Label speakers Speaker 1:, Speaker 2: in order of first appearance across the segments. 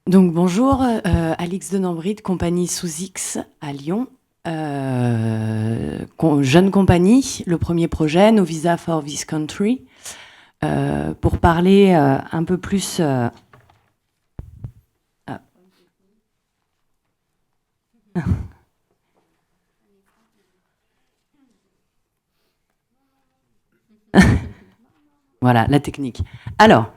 Speaker 1: Donc bonjour, Alix de Nambry de compagnie Sous-X à Lyon. Jeune compagnie, le premier projet, No Visa for this Country. Pour parler un peu plus... Voilà, la technique. Alors,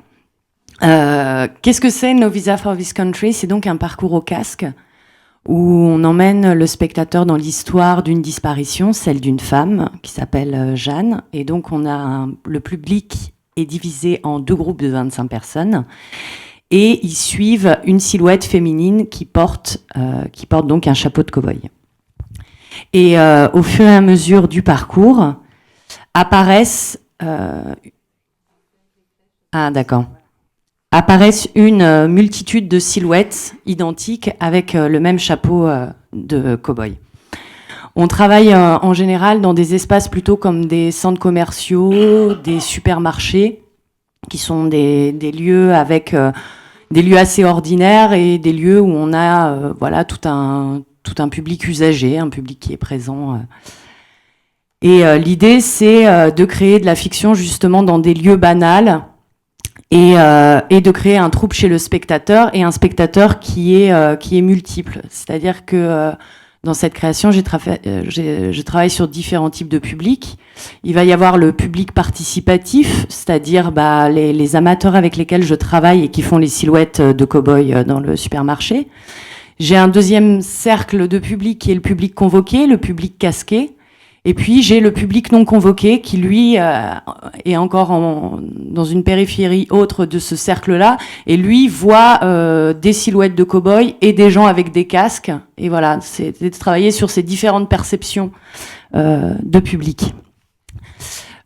Speaker 1: qu'est-ce que c'est No Visa for this Country? C'est donc un parcours au casque où on emmène le spectateur dans l'histoire d'une disparition, celle d'une femme qui s'appelle Jeanne. Et donc, le public est divisé en deux groupes de 25 personnes. Et ils suivent une silhouette féminine qui porte donc un chapeau de cow-boy. Et au fur et à mesure du parcours, apparaissent... apparaissent une multitude de silhouettes identiques avec le même chapeau de cow-boy. On travaille en général dans des espaces plutôt comme des centres commerciaux, des supermarchés, qui sont des lieux avec des lieux assez ordinaires et des lieux où on a tout un public usagé, un public qui est présent. Et l'idée, c'est de créer de la fiction justement dans des lieux banals et de créer un trouble chez le spectateur et un spectateur qui est multiple. C'est-à-dire que dans cette création, je travaille sur différents types de publics. Il va y avoir le public participatif, c'est-à-dire les amateurs avec lesquels je travaille et qui font les silhouettes de cow-boy dans le supermarché. J'ai un deuxième cercle de public qui est le public convoqué, le public casqué. Et puis, j'ai le public non convoqué qui, lui, est encore dans une périphérie autre de ce cercle-là. Et lui voit des silhouettes de cow-boys et des gens avec des casques. Et voilà, c'est de travailler sur ces différentes perceptions de public.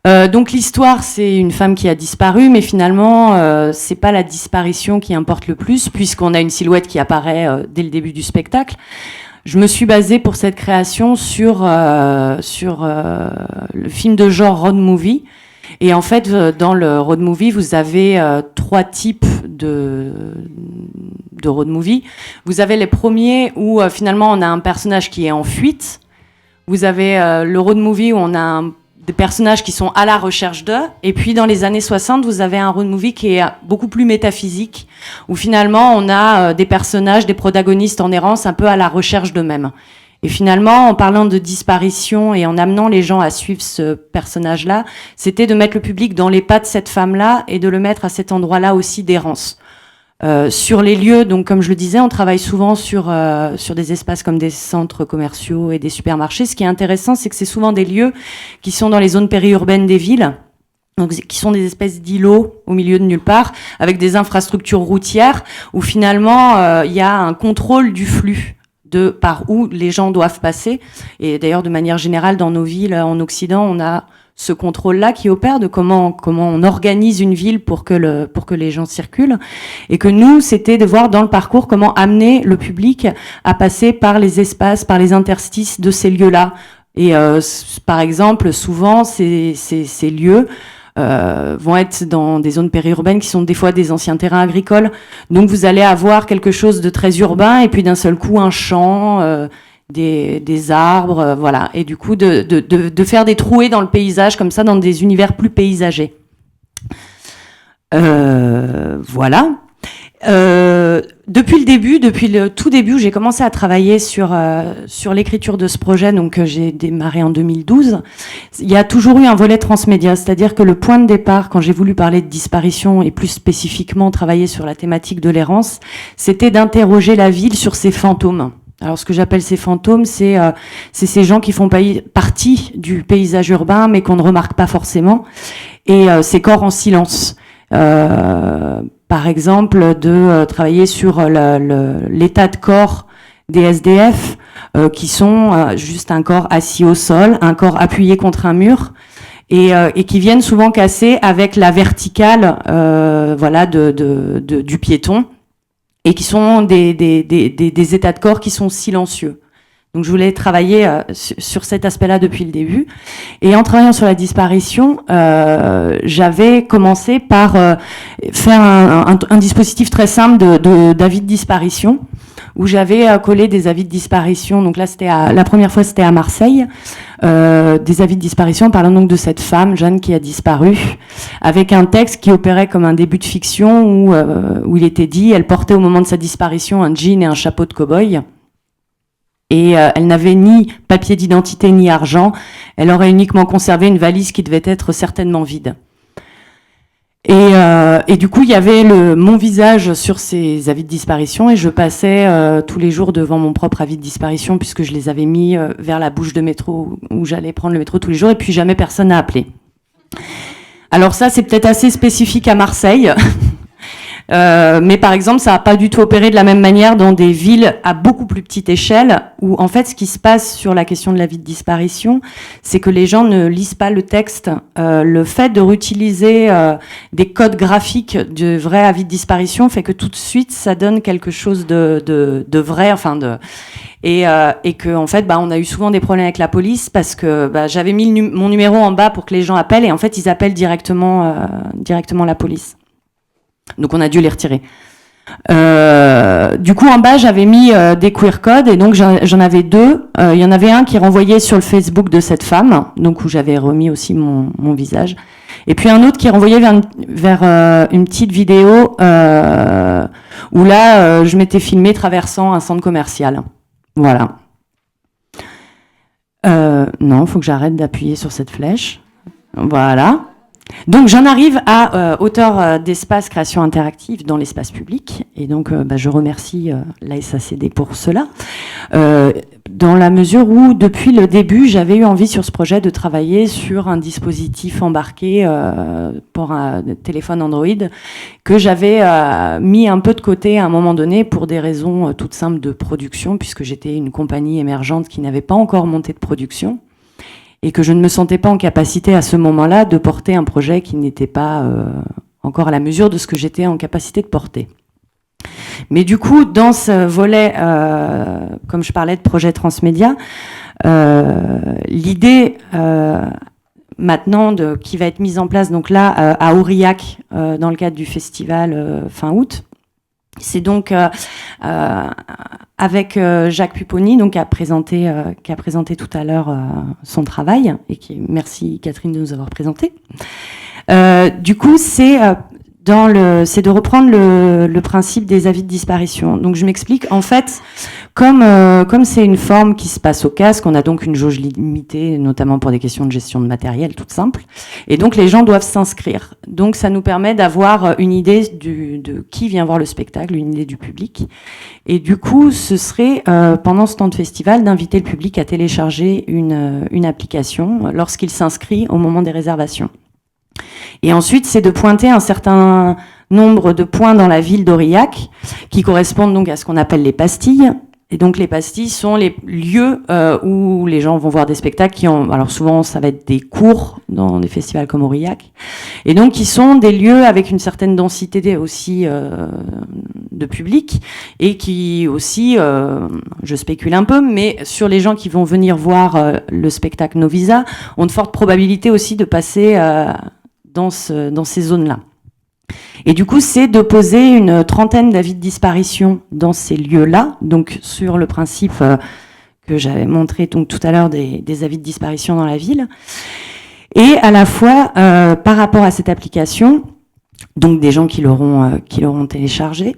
Speaker 1: Donc l'histoire, c'est une femme qui a disparu, mais finalement, c'est pas la disparition qui importe le plus, puisqu'on a une silhouette qui apparaît dès le début du spectacle. Je me suis basée pour cette création sur le film de genre road movie. Et en fait, dans le road movie, vous avez trois types de road movie. Vous avez les premiers où finalement on a un personnage qui est en fuite. Vous avez le road movie où on a des personnages qui sont à la recherche d'eux. Et puis dans les années 60, vous avez un road movie qui est beaucoup plus métaphysique, où finalement on a des personnages, des protagonistes en errance un peu à la recherche d'eux-mêmes. Et finalement, en parlant de disparition et en amenant les gens à suivre ce personnage-là, c'était de mettre le public dans les pas de cette femme-là et de le mettre à cet endroit-là aussi d'errance. Sur les lieux, donc comme je le disais, on travaille souvent sur des espaces comme des centres commerciaux et des supermarchés. Ce qui est intéressant, c'est que c'est souvent des lieux qui sont dans les zones périurbaines des villes, donc qui sont des espèces d'îlots au milieu de nulle part, avec des infrastructures routières où finalement il y a un contrôle du flux de par où les gens doivent passer. Et d'ailleurs, de manière générale, dans nos villes en Occident, on a ce contrôle-là qui opère de comment on organise une ville pour que les gens circulent. Et que nous, c'était de voir dans le parcours comment amener le public à passer par les espaces, par les interstices de ces lieux-là. Et par exemple, souvent, ces lieux vont être dans des zones périurbaines qui sont des fois des anciens terrains agricoles. Donc vous allez avoir quelque chose de très urbain et puis d'un seul coup un champ, des arbres, voilà. Et du coup de faire des trouées dans le paysage comme ça, dans des univers plus paysagers. Voilà. Depuis le tout début, j'ai commencé à travailler sur l'écriture de ce projet, donc j'ai démarré en 2012. Il y a toujours eu un volet transmédia, c'est-à-dire que le point de départ, quand j'ai voulu parler de disparition et plus spécifiquement travailler sur la thématique de l'errance, c'était d'interroger la ville sur ses fantômes. Alors ce que j'appelle ces fantômes, c'est ces gens qui font partie du paysage urbain, mais qu'on ne remarque pas forcément, et ces corps en silence. Par exemple, de travailler sur l'état de corps des SDF, qui sont juste un corps assis au sol, un corps appuyé contre un mur, et qui viennent souvent casser avec la verticale du piéton, et qui sont des états de corps qui sont silencieux. Donc je voulais travailler sur cet aspect-là depuis le début. Et en travaillant sur la disparition, j'avais commencé par faire un dispositif très simple d'avis de disparition, où j'avais collé des avis de disparition. Donc là, la première fois, c'était à Marseille, des avis de disparition parlant donc de cette femme, Jeanne, qui a disparu, avec un texte qui opérait comme un début de fiction où il était dit, elle portait au moment de sa disparition un jean et un chapeau de cow-boy. Et elle n'avait ni papier d'identité ni argent. Elle aurait uniquement conservé une valise qui devait être certainement vide. Et du coup, il y avait mon visage sur ces avis de disparition et je passais tous les jours devant mon propre avis de disparition puisque je les avais mis vers la bouche de métro où j'allais prendre le métro tous les jours et puis jamais personne n'a appelé. Alors ça, c'est peut-être assez spécifique à Marseille. Mais par exemple, ça n'a pas du tout opéré de la même manière dans des villes à beaucoup plus petite échelle, où en fait, ce qui se passe sur la question de l'avis de disparition, c'est que les gens ne lisent pas le texte. Le fait de réutiliser des codes graphiques de vrai avis de disparition fait que tout de suite, ça donne quelque chose de vrai, et que en fait, on a eu souvent des problèmes avec la police parce que j'avais mis mon numéro en bas pour que les gens appellent, et en fait, ils appellent directement la police. Donc on a dû les retirer. Du coup, en bas, j'avais mis des queer codes, et donc j'en avais deux. Il y en avait un qui renvoyait sur le Facebook de cette femme, donc où j'avais remis aussi mon visage. Et puis un autre qui renvoyait vers une petite vidéo où là, je m'étais filmée traversant un centre commercial. Voilà. Non, il faut que j'arrête d'appuyer sur cette flèche. Voilà. Donc j'en arrive à auteur d'espace création interactive dans l'espace public, et donc je remercie la SACD pour cela, dans la mesure où depuis le début j'avais eu envie sur ce projet de travailler sur un dispositif embarqué pour un téléphone Android que j'avais mis un peu de côté à un moment donné pour des raisons toutes simples de production, puisque j'étais une compagnie émergente qui n'avait pas encore monté de production, et que je ne me sentais pas en capacité à ce moment-là de porter un projet qui n'était pas encore à la mesure de ce que j'étais en capacité de porter. Mais du coup, dans ce volet, comme je parlais de projet transmédia, l'idée maintenant qui va être mise en place donc là à Aurillac dans le cadre du festival fin août, c'est donc avec Jacques Pupponi, donc qui a présenté tout à l'heure son travail, et merci Catherine de nous avoir présenté. Du coup, c'est de reprendre le principe des avis de disparition. Donc je m'explique. En fait, comme c'est une forme qui se passe au casque, on a donc une jauge limitée, notamment pour des questions de gestion de matériel, toutes simples. Et donc les gens doivent s'inscrire. Donc ça nous permet d'avoir une idée de qui vient voir le spectacle, une idée du public. Et du coup, ce serait, pendant ce temps de festival, d'inviter le public à télécharger une application lorsqu'il s'inscrit au moment des réservations. Et ensuite, c'est de pointer un certain nombre de points dans la ville d'Aurillac qui correspondent donc à ce qu'on appelle les pastilles. Et donc les pastilles sont les lieux où les gens vont voir des spectacles alors souvent ça va être des cours dans des festivals comme Aurillac, et donc qui sont des lieux avec une certaine densité aussi de public, et qui aussi, je spécule un peu, mais sur les gens qui vont venir voir le spectacle Novisa, ont de fortes probabilités aussi de passer dans ces zones-là. Et du coup, c'est de poser une trentaine d'avis de disparition dans ces lieux-là, donc sur le principe que j'avais montré donc tout à l'heure des avis de disparition dans la ville, et à la fois par rapport à cette application, donc des gens qui l'auront téléchargé,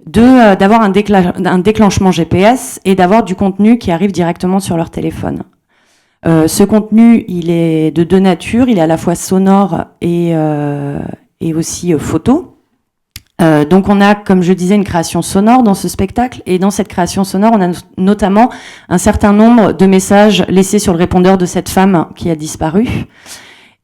Speaker 1: d'avoir un déclenchement GPS et d'avoir du contenu qui arrive directement sur leur téléphone. Ce contenu, il est de deux natures, il est à la fois sonore et aussi photo. Donc on a, comme je disais, une création sonore dans ce spectacle, et dans cette création sonore, on a notamment un certain nombre de messages laissés sur le répondeur de cette femme qui a disparu.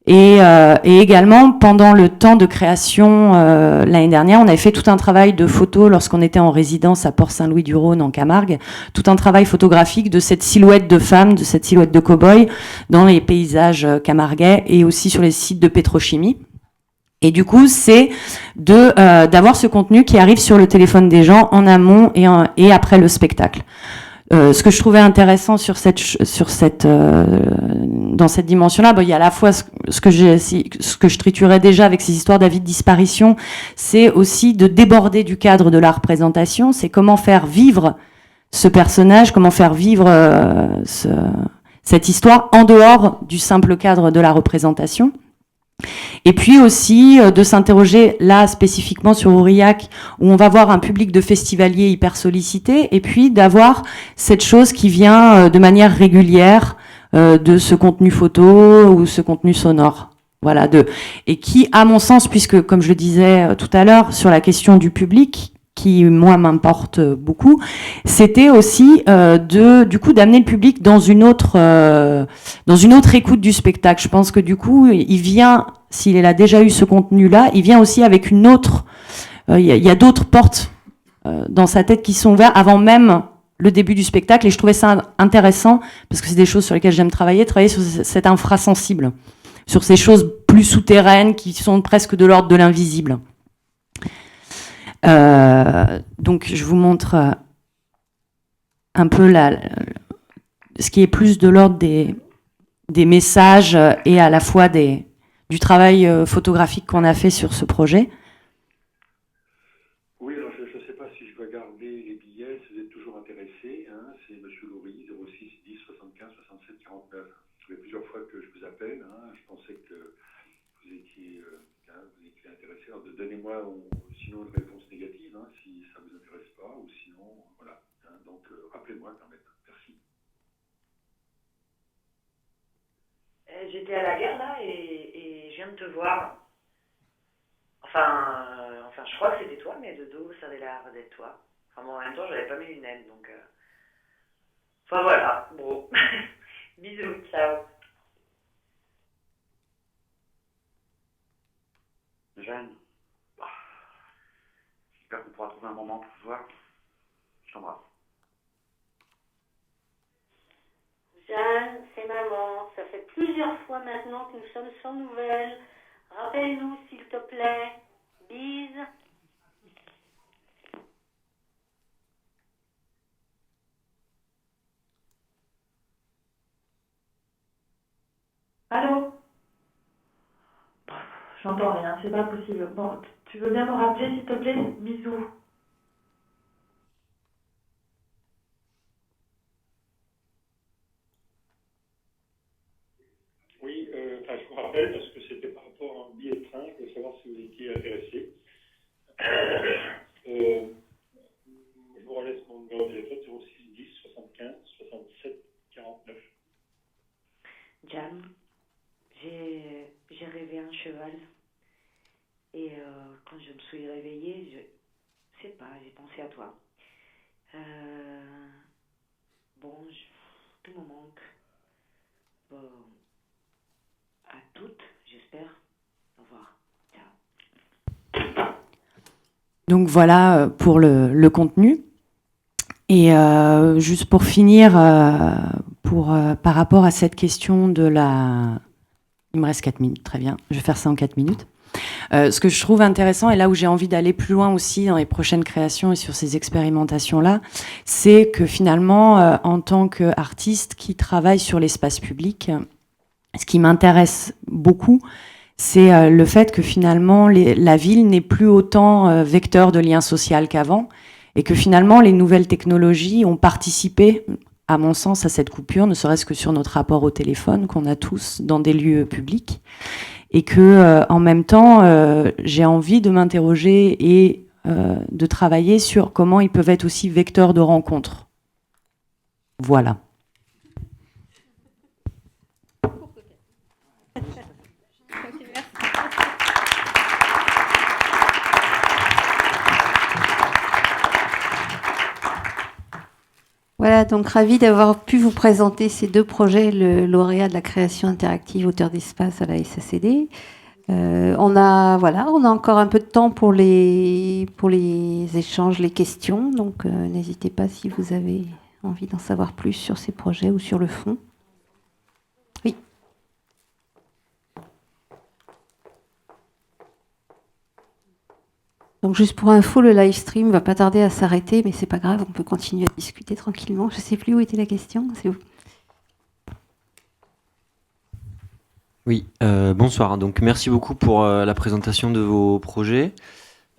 Speaker 1: Et également, pendant le temps de création l'année dernière, on avait fait tout un travail de photo lorsqu'on était en résidence à Port-Saint-Louis-du-Rhône en Camargue, tout un travail photographique de cette silhouette de femme, de cette silhouette de cow-boy dans les paysages camarguais et aussi sur les sites de pétrochimie. Et du coup, c'est d'avoir ce contenu qui arrive sur le téléphone des gens en amont et après le spectacle. Ce que je trouvais intéressant dans cette dimension-là, il y a à la fois ce que je triturais déjà avec ces histoires d'avis de disparition, c'est aussi de déborder du cadre de la représentation, c'est comment faire vivre ce personnage, comment faire vivre cette histoire en dehors du simple cadre de la représentation. Et puis aussi de s'interroger là spécifiquement sur Aurillac, où on va voir un public de festivaliers hyper sollicités, et puis d'avoir cette chose qui vient de manière régulière de ce contenu photo ou ce contenu sonore. Voilà, et qui, à mon sens, puisque comme je le disais tout à l'heure, sur la question du public, qui moi m'importe beaucoup, c'était aussi du coup d'amener le public dans une autre écoute du spectacle. Je pense que du coup il vient, s'il a déjà eu ce contenu-là, il vient aussi avec une autre. Il y a d'autres portes dans sa tête qui sont ouvertes avant même le début du spectacle, et je trouvais ça intéressant parce que c'est des choses sur lesquelles j'aime travailler sur cet infrasensible, sur ces choses plus souterraines qui sont presque de l'ordre de l'invisible. Donc je vous montre un peu ce qui est plus de l'ordre des messages et à la fois du travail photographique qu'on a fait sur ce projet.
Speaker 2: Oui, alors je ne sais pas si je dois garder les billets, si vous êtes toujours intéressé, hein, c'est M. Loury, 06 10 75 67 49. Ça fait plusieurs fois que je vous appelle, hein, je pensais que vous étiez intéressé. Alors donnez-moi sinon une réponse négative, hein, si ça ne vous intéresse pas, ou sinon, voilà. Hein, donc rappelez-moi quand même. Merci.
Speaker 3: J'étais à la gare là et je viens de te voir. Enfin, je crois que c'était toi, mais de dos, ça avait l'air d'être toi. Enfin bon, en même temps, j'avais pas mes lunettes, donc... Enfin voilà, bon. Bisous, ciao.
Speaker 4: Jeanne, j'espère qu'on pourra trouver un moment pour se voir. Je t'embrasse.
Speaker 5: Jeanne, c'est maman. Ça fait plusieurs fois maintenant que nous sommes sans nouvelles. Rappelle-nous, s'il te plaît. Bise.
Speaker 6: Allô? J'entends rien, c'est pas possible. Bon, tu veux bien me rappeler, s'il te plaît? Bisous.
Speaker 2: Oui, je vous rappelle parce que c'était par rapport à un billet de train, je voulais savoir si vous étiez intéressé. Je vous relaisse mon numéro de téléphone 06 10 75 67 49.
Speaker 3: Jeanne, j'ai rêvé un cheval. Et quand je me suis réveillée, je sais pas, j'ai pensé à toi. Bon, tout me manque. Bon, à toutes, j'espère. Au revoir. Ciao.
Speaker 1: Donc voilà pour le contenu. Et juste pour finir, par rapport à cette question de la... Il me reste 4 minutes, très bien. Je vais faire ça en 4 minutes. Ce que je trouve intéressant, et là où j'ai envie d'aller plus loin aussi dans les prochaines créations et sur ces expérimentations-là, c'est que finalement, en tant qu'artiste qui travaille sur l'espace public, ce qui m'intéresse beaucoup, c'est le fait que finalement, la ville n'est plus autant vecteur de lien social qu'avant, et que finalement, les nouvelles technologies ont participé, à mon sens, à cette coupure, ne serait-ce que sur notre rapport au téléphone qu'on a tous dans des lieux publics. Et que, en même temps, j'ai envie de m'interroger et de travailler sur comment ils peuvent être aussi vecteurs de rencontres. Voilà.
Speaker 5: Voilà, donc ravi d'avoir pu vous présenter ces deux projets, le lauréat de la création interactive auteur d'espace à la SACD. On a encore un peu de temps pour les échanges, les questions, donc n'hésitez pas si vous avez envie d'en savoir plus sur ces projets ou sur le fond. Oui. Donc juste pour info, le live stream va pas tarder à s'arrêter, mais c'est pas grave, on peut continuer à discuter tranquillement. Je sais plus où était la question. C'est où?
Speaker 7: Oui, bonsoir. Donc merci beaucoup pour la présentation de vos projets.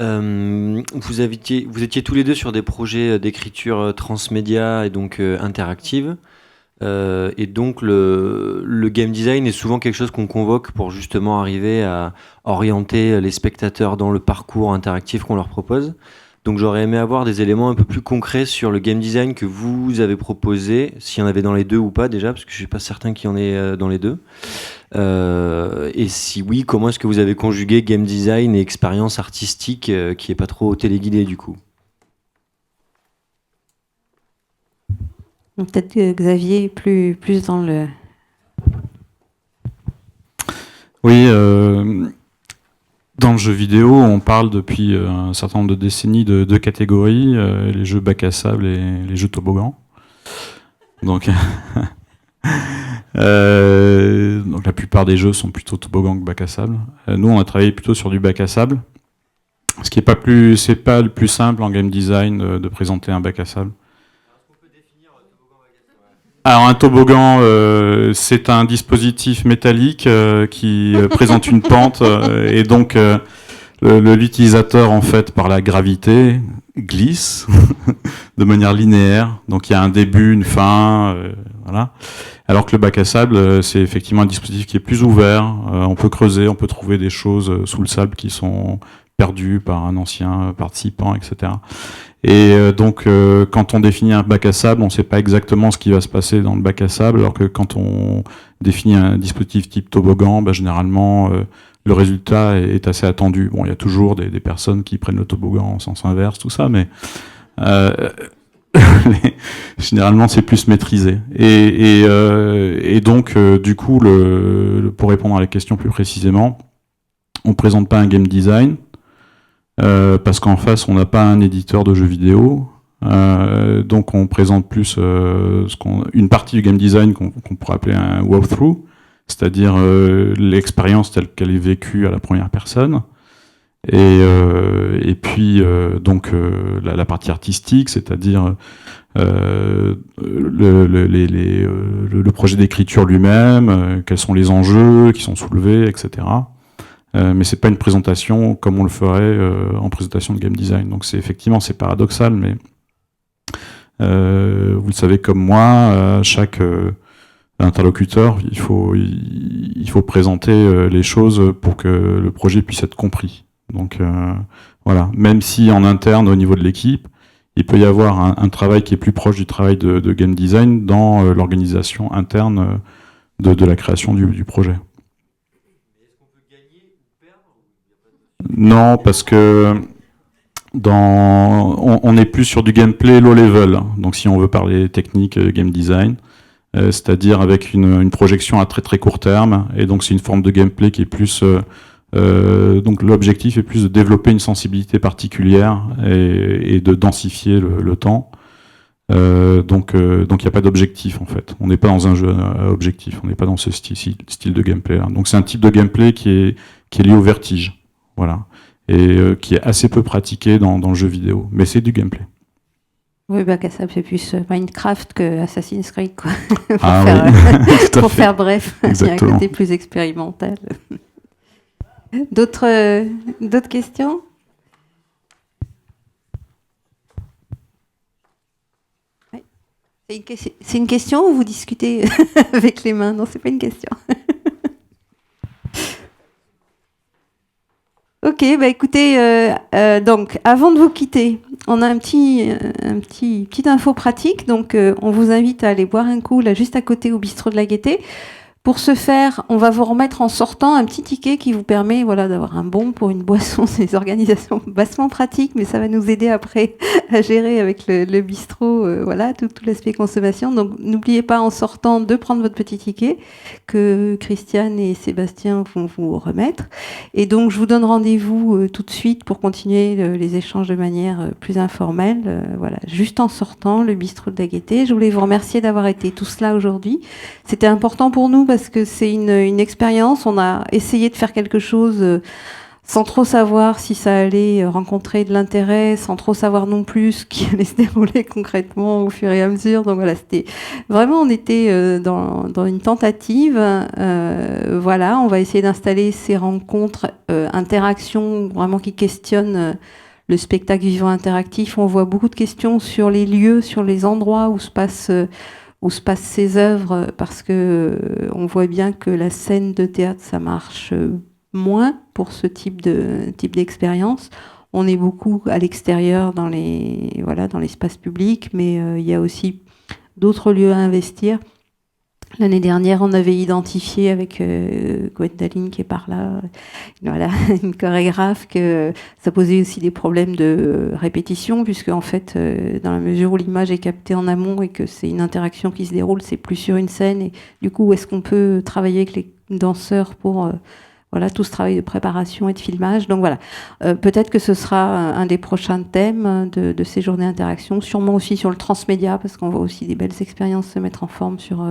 Speaker 7: Vous étiez tous les deux sur des projets d'écriture transmédia et donc interactive. Et donc le game design est souvent quelque chose qu'on convoque pour justement arriver à orienter les spectateurs dans le parcours interactif qu'on leur propose. Donc j'aurais aimé avoir des éléments un peu plus concrets sur le game design que vous avez proposé, s'il y en avait dans les deux ou pas déjà, parce que je suis pas certain qu'il y en ait dans les deux. Et si oui, comment est-ce que vous avez conjugué game design et expérience artistique qui est pas trop téléguidée du coup?
Speaker 5: Peut-être que Xavier plus dans le...
Speaker 8: Oui, dans le jeu vidéo, on parle depuis un certain nombre de décennies de deux catégories, les jeux bac à sable et les jeux toboggan. Donc, donc la plupart des jeux sont plutôt toboggan que bac à sable. Nous, on a travaillé plutôt sur du bac à sable, ce qui est c'est pas le plus simple en game design de présenter un bac à sable. Alors un toboggan, c'est un dispositif métallique qui présente une pente et donc l'utilisateur en fait par la gravité glisse de manière linéaire. Donc il y a un début, une fin, voilà. Alors que le bac à sable, c'est effectivement un dispositif qui est plus ouvert. On peut creuser, on peut trouver des choses sous le sable qui sont perdues par un ancien participant, etc. Et donc, quand on définit un bac à sable, on ne sait pas exactement ce qui va se passer dans le bac à sable, alors que quand on définit un dispositif type toboggan, généralement, le résultat est assez attendu. Bon, il y a toujours des personnes qui prennent le toboggan en sens inverse, tout ça, mais généralement, c'est plus maîtrisé. Et donc, du coup, pour répondre à la question plus précisément, on ne présente pas un game design, parce qu'en face on n'a pas un éditeur de jeux vidéo, donc on présente plus une partie du game design qu'on pourrait appeler un walkthrough, c'est-à-dire l'expérience telle qu'elle est vécue à la première personne, et puis donc la partie artistique, c'est-à-dire le projet d'écriture lui-même, quels sont les enjeux qui sont soulevés, etc. Mais c'est pas une présentation comme on le ferait en présentation de game design. Donc c'est paradoxal, mais vous le savez comme moi, chaque interlocuteur, il faut présenter les choses pour que le projet puisse être compris. Donc voilà, même si en interne au niveau de l'équipe, il peut y avoir un travail qui est plus proche du travail de game design dans l'organisation interne de la création du projet. Non, parce que on est plus sur du gameplay low level. Donc si on veut parler technique game design, c'est-à-dire avec une projection à très très court terme, et donc c'est une forme de gameplay qui est plus donc l'objectif est plus de développer une sensibilité particulière et de densifier le temps. Donc il n'y a pas d'objectif en fait. On n'est pas dans un jeu objectif, on n'est pas dans ce style de gameplay là. Donc c'est un type de gameplay qui est lié au vertige. Voilà, et qui est assez peu pratiqué dans le jeu vidéo, mais c'est du gameplay.
Speaker 5: Oui, bac à sable, c'est plus Minecraft que Assassin's Creed, quoi. Pour faire bref, il y a un côté plus expérimental. D'autres questions? Oui. C'est une question ou vous discutez avec les mains? Non, c'est pas une question. Ok, écoutez, donc avant de vous quitter, on a un petite info pratique. Donc on vous invite à aller boire un coup là juste à côté au bistrot de la Gaîté. Pour ce faire, on va vous remettre en sortant un petit ticket qui vous permet d'avoir un bon pour une boisson. C'est des organisations bassement pratiques, mais ça va nous aider après à gérer avec le bistrot tout l'aspect consommation. Donc n'oubliez pas en sortant de prendre votre petit ticket que Christiane et Sébastien vont vous remettre. Et donc je vous donne rendez-vous tout de suite pour continuer les échanges de manière plus informelle. Juste en sortant, le bistrot de la Gaîté. Je voulais vous remercier d'avoir été tous là aujourd'hui. C'était important pour nous parce que c'est une expérience. On a essayé de faire quelque chose sans trop savoir si ça allait rencontrer de l'intérêt, sans trop savoir non plus ce qui allait se dérouler concrètement au fur et à mesure. Donc voilà, c'était vraiment, on était dans une tentative. Voilà, on va essayer d'installer ces rencontres, interactions, vraiment qui questionnent le spectacle vivant interactif. On voit beaucoup de questions sur les lieux, sur les endroits où se passent ces œuvres, parce que on voit bien que la scène de théâtre, ça marche moins pour ce type d'expérience. On est beaucoup à l'extérieur dans l'espace public, mais il y a aussi d'autres lieux à investir. L'année dernière, on avait identifié avec Gwendoline qui est par là, voilà, une chorégraphe, que ça posait aussi des problèmes de répétition, puisque en fait, dans la mesure où l'image est captée en amont et que c'est une interaction qui se déroule, c'est plus sur une scène. Et du coup, où est-ce qu'on peut travailler avec les danseurs pour tout ce travail de préparation et de filmage. Donc voilà, peut-être que ce sera un des prochains thèmes de ces journées d'interaction, sûrement aussi sur le transmédia, parce qu'on voit aussi des belles expériences se mettre en forme sur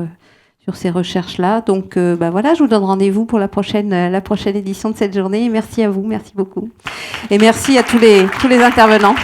Speaker 5: ces recherches-là. Donc voilà, je vous donne rendez-vous pour la prochaine édition de cette journée. Merci à vous, merci beaucoup. Et merci à tous les intervenants.